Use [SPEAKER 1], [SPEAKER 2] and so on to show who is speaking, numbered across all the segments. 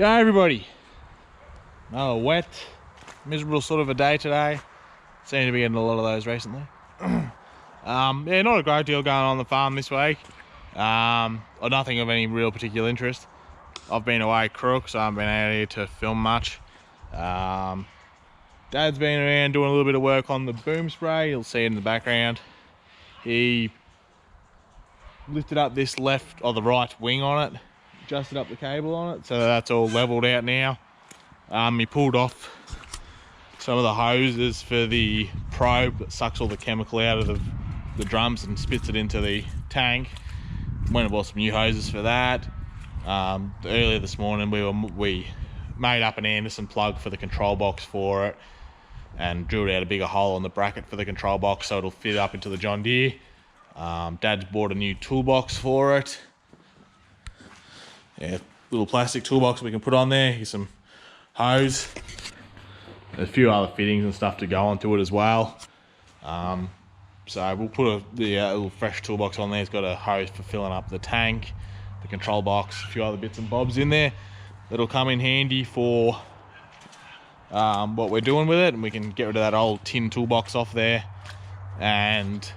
[SPEAKER 1] G'day everybody. Another wet, miserable sort of a day today. Seem to be getting a lot of those recently. Yeah, not a great deal going on the farm this week. Or nothing of any real particular interest. I've been away crook, so I haven't been out here to film much. Dad's been around doing a little bit of work on the boom spray. You'll see it in the background. He lifted up this left or the right wing on it, adjusted up the cable on it, so that's all leveled out now. He pulled off some of the hoses for the probe that sucks all the chemical out of the drums and spits it into the tank. Went and bought some new hoses for that. Earlier this morning we made up an Anderson plug for the control box for it and drilled out a bigger hole on the bracket for the control box so it'll fit up into the John Deere. Dad's bought a new toolbox for it. Yeah, little plastic toolbox we can put on there. Here's some hose. There's a few other fittings and stuff to go onto it as well. So we'll put the little fresh toolbox on there. It's got a hose for filling up the tank, the control box, a few other bits and bobs in there that'll come in handy for what we're doing with it, and we can get rid of that old tin toolbox off there, and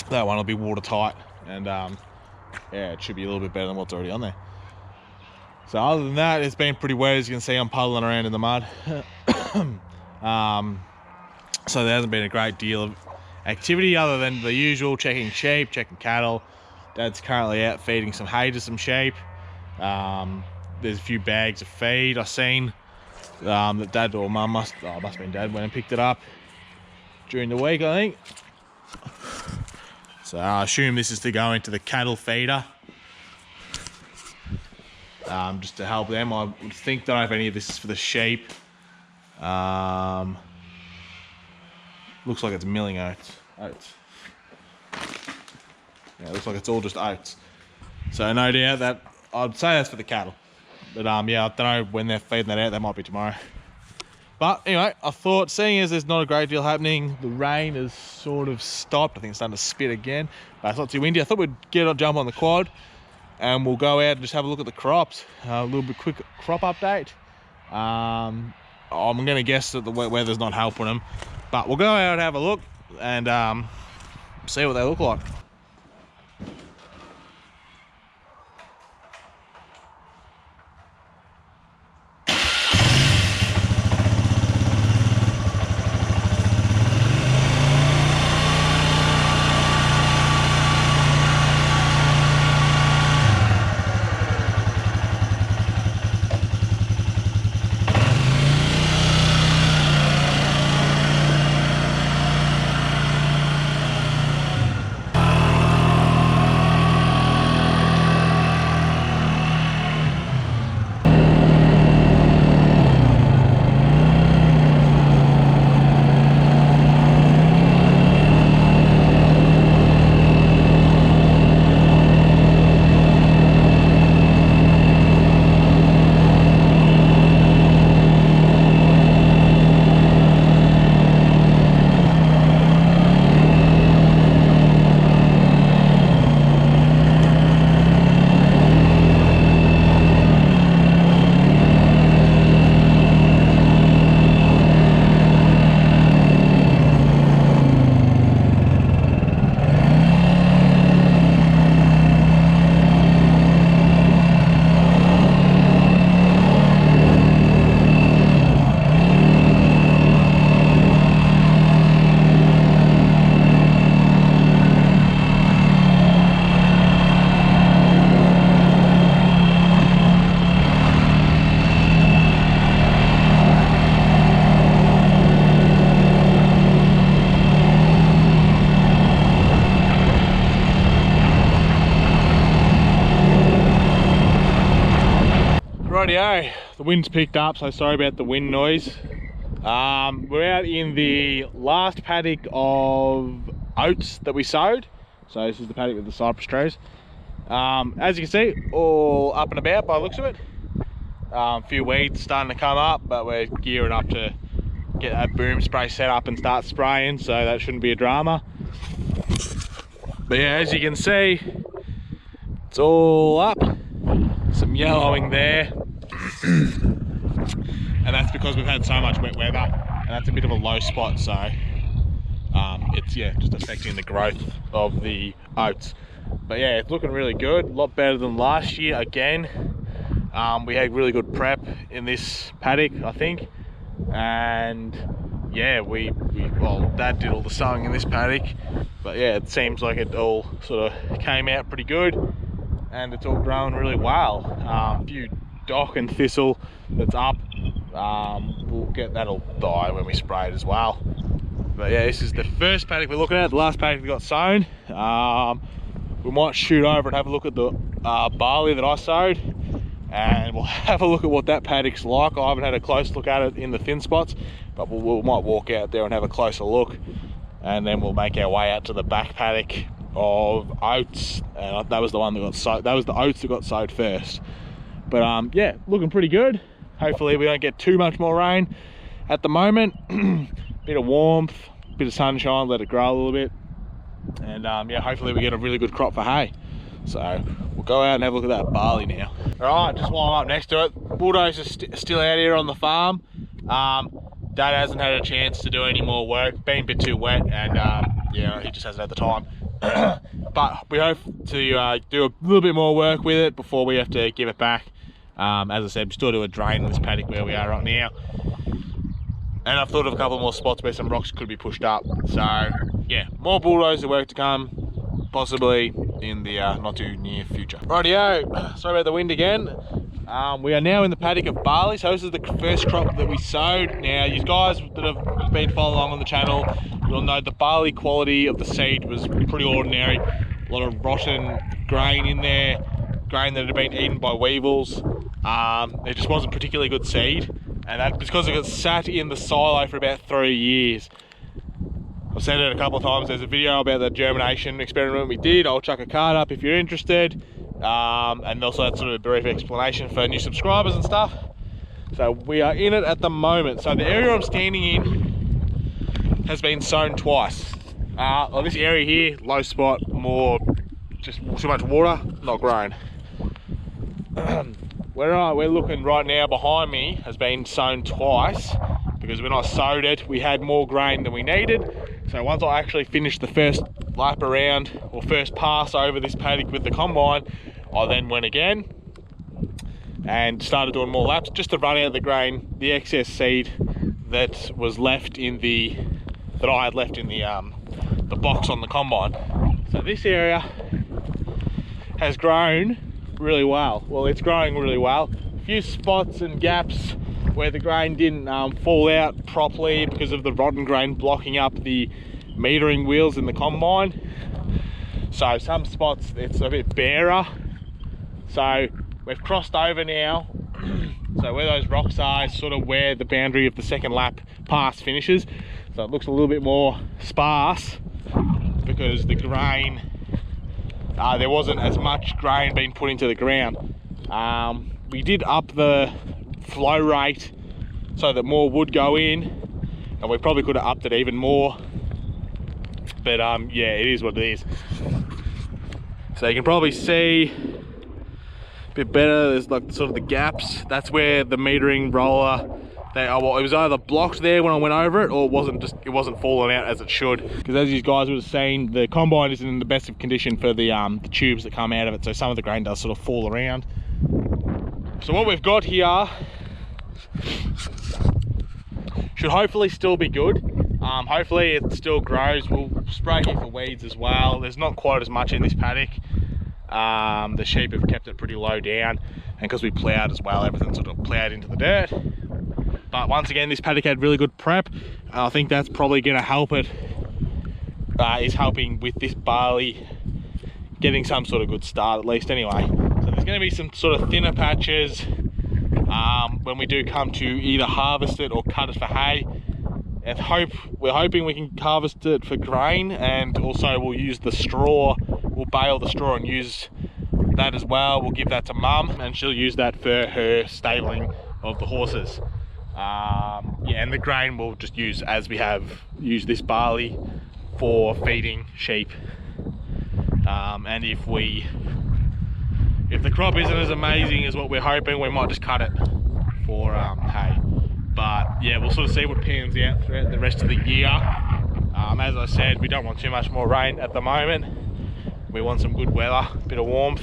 [SPEAKER 1] that one will be watertight, and yeah, it should be a little bit better than what's already on there. So other than that, it's been pretty wet. As you can see, I'm puddling around in the mud. So there hasn't been a great deal of activity other than the usual, checking sheep, checking cattle. Dad's currently out feeding some hay to some sheep. There's a few bags of feed I've seen that Dad or Mum must have been Dad went and picked it up during the week, I think. So I assume this is to go into the cattle feeder, just to help them. I would think, don't know if any of this is for the sheep. Looks like it's milling oats. Yeah, it looks like it's all just oats. So no doubt that, I'd say that's for the cattle. But yeah, I don't know when they're feeding that out. That might be tomorrow. But anyway, I thought, seeing as there's not a great deal happening, the rain has sort of stopped. I think it's starting to spit again, but it's not too windy. I thought we'd jump on the quad and we'll go out and just have a look at the crops. A little bit quick crop update. I'm going to guess that the wet weather's not helping them, but we'll go out and have a look and see what they look like. Rightio, the wind's picked up, so sorry about the wind noise. We're out in the last paddock of oats that we sowed. So this is the paddock with the cypress trees. As you can see, all up and about by the looks of it. A few weeds starting to come up, but we're gearing up to get that boom spray set up and start spraying, so that shouldn't be a drama. But yeah, as you can see, it's all up. Some yellowing there. And that's because we've had so much wet weather, and that's a bit of a low spot, so it's just affecting the growth of the oats. But yeah, it's looking really good, a lot better than last year again. We had really good prep in this paddock, I think, and yeah, well, Dad did all the sowing in this paddock, but yeah, it seems like it all sort of came out pretty good, and it's all growing really well. A few dock and thistle that's up, that'll die when we spray it as well. But yeah, this is the first paddock we're looking at. The last paddock we got sown. We might shoot over and have a look at the barley that I sowed, and we'll have a look at what that paddock's like. I haven't had a close look at it in the thin spots, but we might walk out there and have a closer look, and then we'll make our way out to the back paddock of oats, and that was the one that got sowed. That was the oats that got sowed first. But yeah, looking pretty good. Hopefully we don't get too much more rain at the moment. Bit of warmth, bit of sunshine, let it grow a little bit, and yeah, hopefully we get a really good crop for hay. So we'll go out and have a look at that barley now. All right, just while I'm up next to it, bulldozer's still out here on the farm. Dad hasn't had a chance to do any more work, been a bit too wet, and yeah, he just hasn't had the time. But we hope to do a little bit more work with it before we have to give it back. As I said, we still do a drain in this paddock where we are right now, and I've thought of a couple more spots where some rocks could be pushed up. So yeah, more bulldozer work to come, possibly in the not too near future. Rightio, sorry about the wind again. We are now in the paddock of barley, so this is the first crop that we sowed. Now, you guys that have been following along on the channel, you'll know the barley quality of the seed was pretty ordinary. A lot of rotten grain in there, grain that had been eaten by weevils. It just wasn't particularly good seed, and that's because it got sat in the silo for about 3 years. I've said it a couple of times. There's a video about the germination experiment we did. I'll chuck a card up if you're interested. And also that's sort of a brief explanation for new subscribers and stuff. So we are in it at the moment. So the area I'm standing in has been sown twice. Well, this area here, low spot, more just too much water, not grown. Where we're looking right now behind me has been sown twice, because when I sowed it, we had more grain than we needed. So once I actually finished the first lap around, or first pass over this paddock with the combine, I then went again and started doing more laps just to run out the grain, the excess seed that was left in that I had left in the box on the combine. So this area has grown really well. Well, it's growing really well. A few spots and gaps where the grain didn't fall out properly because of the rotten grain blocking up the metering wheels in the combine. So some spots it's a bit barer. So we've crossed over now. So where those rocks are is sort of where the boundary of the second lap pass finishes. So it looks a little bit more sparse because the grain, there wasn't as much grain being put into the ground. We did up the flow rate so that more would go in, and we probably could have upped it even more. But yeah, it is what it is. So you can probably see a bit better, there's like sort of the gaps. That's where the metering roller, well, it was either blocked there when I went over it, or it wasn't falling out as it should. Because as you guys would have seen, the combine isn't in the best of condition for the tubes that come out of it, so some of the grain does sort of fall around. So what we've got here should hopefully still be good. Hopefully it still grows. We'll spray here for weeds as well. There's not quite as much in this paddock. The sheep have kept it pretty low down, and because we ploughed as well, everything's sort of ploughed into the dirt. But once again, this paddock had really good prep. I think that's probably going to help it, is helping with this barley getting some sort of good start at least anyway. So there's going to be some sort of thinner patches when we do come to either harvest it or cut it for hay. And we're hoping we can harvest it for grain, and also we'll use the straw, we'll bale the straw and use that as well. We'll give that to Mum, and she'll use that for her stabling of the horses. Yeah, and the grain we'll just use as we have used this barley for feeding sheep. And if the crop isn't as amazing as what we're hoping, we might just cut it. for hay. But yeah, we'll sort of see what pans out throughout the rest of the year. As I said, we don't want too much more rain at the moment. We want some good weather, a bit of warmth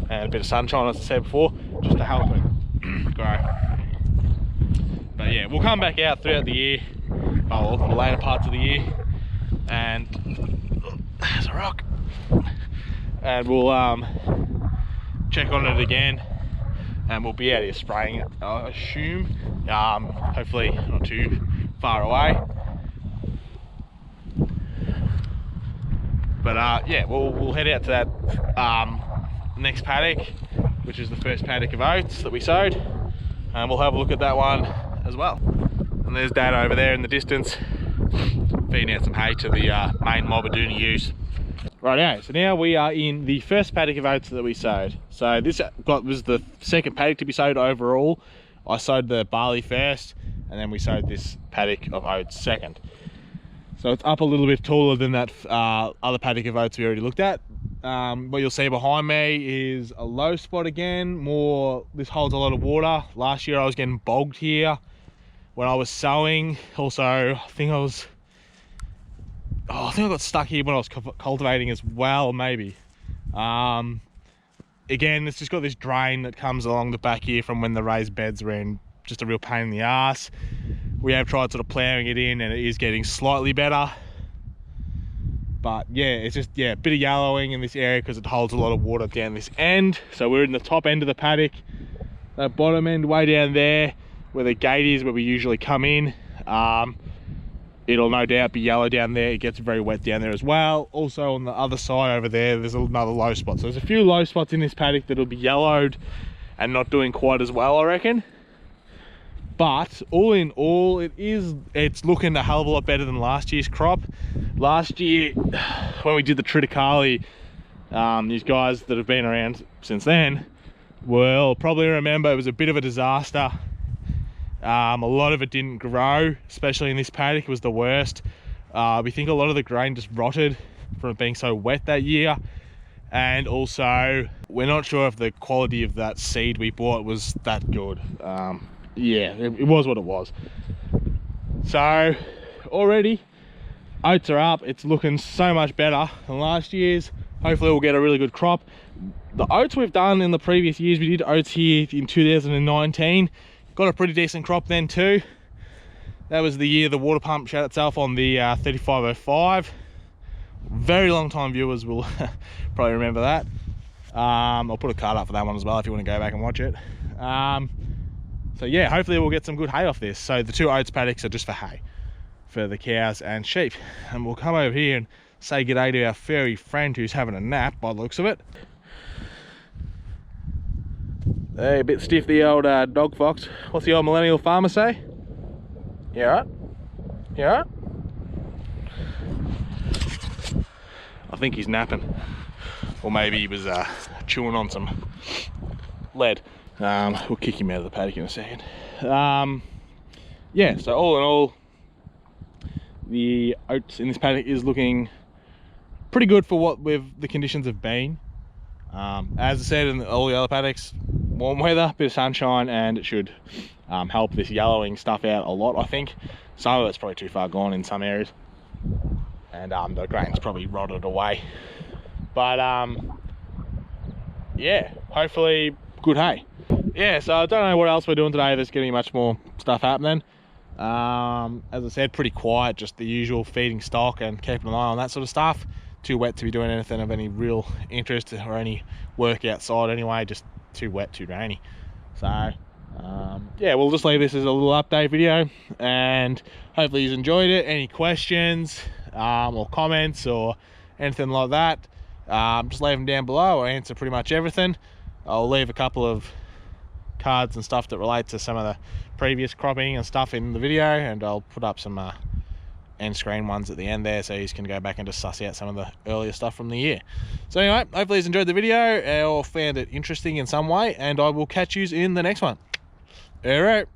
[SPEAKER 1] and a bit of sunshine, as I said before, just to help it grow. But yeah, we'll come back out throughout the year, or the later parts of the year, and there's a rock, and we'll check on it again, and we'll be out here spraying it, I assume. Hopefully not too far away. But yeah, we'll head out to that next paddock, which is the first paddock of oats that we sowed, and we'll have a look at that one as well. And there's Dad over there in the distance, feeding out some hay to the main mob of Dohne ewes. Rightio, so now we are in the first paddock of oats that we sowed. So this was the second paddock to be sowed overall. I sowed the barley first, and then we sowed this paddock of oats second. So it's up a little bit taller than that other paddock of oats we already looked at. What you'll see behind me is a low spot again. This holds a lot of water. Last year I was getting bogged here when I was sowing. Also, I think I got stuck here when I was cultivating as well, maybe. Again, it's just got this drain that comes along the back here from when the raised beds were in. Just a real pain in the ass. We have tried sort of ploughing it in, and it is getting slightly better. But yeah, it's just, yeah, a bit of yellowing in this area because it holds a lot of water down this end. So we're in the top end of the paddock. That bottom end way down there, where the gate is, where we usually come in. It'll no doubt be yellow down there. It gets very wet down there as well. Also on the other side over there, there's another low spot. So there's a few low spots in this paddock that'll be yellowed and not doing quite as well, I reckon. But all in all, it's looking a hell of a lot better than last year's crop. Last year, when we did the Triticale, these guys that have been around since then will probably remember it was a bit of a disaster. A lot of it didn't grow, especially in this paddock. It was the worst. We think a lot of the grain just rotted from it being so wet that year. And also, we're not sure if the quality of that seed we bought was that good. Yeah, it was what it was. So already oats are up. It's looking so much better than last year's. Hopefully we'll get a really good crop. The oats we've done in the previous years, we did oats here in 2019. Got a pretty decent crop then too. That was the year the water pump shut itself on the 3505. Very long time viewers will probably remember that. I'll put a card up for that one as well if you want to go back and watch it. So yeah, hopefully we'll get some good hay off this. So the two oats paddocks are just for hay, for the cows and sheep. And we'll come over here and say g'day to our furry friend who's having a nap by the looks of it. Hey, a bit stiff, the old dog fox. What's the old millennial farmer say? You alright? You alright? I think he's napping. Or maybe he was chewing on some lead. We'll kick him out of the paddock in a second. Yeah, so all in all, the oats in this paddock is looking pretty good for what the conditions have been. As I said in all the other paddocks, warm weather, bit of sunshine, and it should help this yellowing stuff out a lot, I think. Some of it's probably too far gone in some areas, and the grain's probably rotted away. But yeah, hopefully good hay. Yeah, so I don't know what else we're doing today. There's going to be much more stuff happening. As I said, pretty quiet, just the usual feeding stock and keeping an eye on that sort of stuff. Too wet to be doing anything of any real interest or any work outside anyway, just too wet, too rainy. So yeah, we'll just leave this as a little update video, and hopefully you've enjoyed it. Any questions or comments or anything like that, just leave them down below. I'll answer pretty much everything. I'll leave a couple of cards and stuff that relate to some of the previous cropping and stuff in the video, and I'll put up some end screen ones at the end there, so you can go back and just suss out some of the earlier stuff from the year. So anyway, hopefully you enjoyed the video or found it interesting in some way, and I will catch you in the next one. All right.